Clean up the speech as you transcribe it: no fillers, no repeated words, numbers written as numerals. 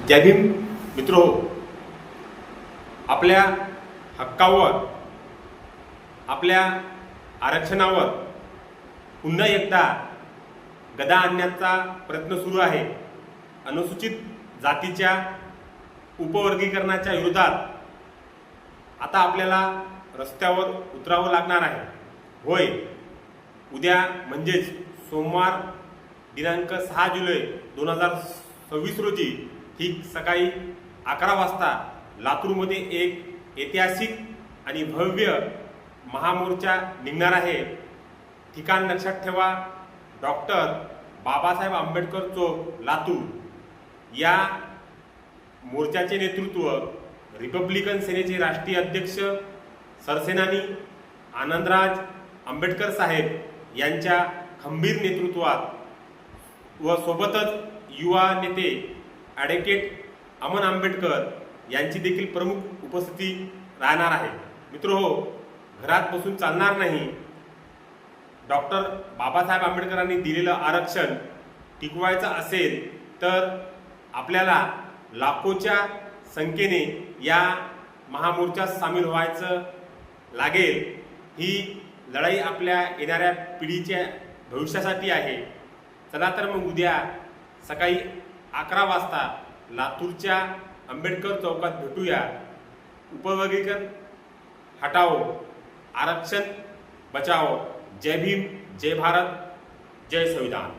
जय भीम मित्रो, आपल्या हक्कावर, आपल्या आरक्षणावर पुन्हा एकदा गदा आणण्याचा प्रयत्न सुरू आहे। अनुसूचित जातीच्या उपवर्गीकरणाच्या विरोधात आता आपल्याला रस्त्यावर उतरावं लागणार आहे। होय, उद्या म्हणजेच सोमवार दिनांक 6 जुलै 2026 रोजी ठीक सकाळी 11 वाजता लातूरमध्ये एक ऐतिहासिक आणि भव्य महामोर्चा निघणार आहे। ठिकाण लक्षात ठेवा, डॉक्टर बाबासाहेब आंबेडकर चौक लातूर। या मोर्चाचे नेतृत्व रिपब्लिकन सेनेचे राष्ट्रीय अध्यक्ष सरसेनानी आनंदराज आंबेडकर साहेब यांच्या खंबीर नेतृत्वात व सोबतच युवा नेते ॲडव्होकेट अमन आंबेडकर यांची देखील प्रमुख उपस्थिती राहणार आहे। मित्रो, घरात बसून चालणार नाही। डॉक्टर बाबासाहेब आंबेडकरांनी दिलेलं आरक्षण टिकवायचं असेल तर आपल्याला लाखोच्या संख्येने या महामोर्चात सामील व्हायचं लागेल। ही लढाई आपल्या येणाऱ्या पिढीच्या भविष्यासाठी आहे। चला तर मग उद्या सकाळी 11 वाजता लातूरच्या आंबेडकर चौकात भेटूया। उपवर्गीकरण हटाओ, आरक्षण बचाओ। जय भीम, जय भारत, जय संविधान।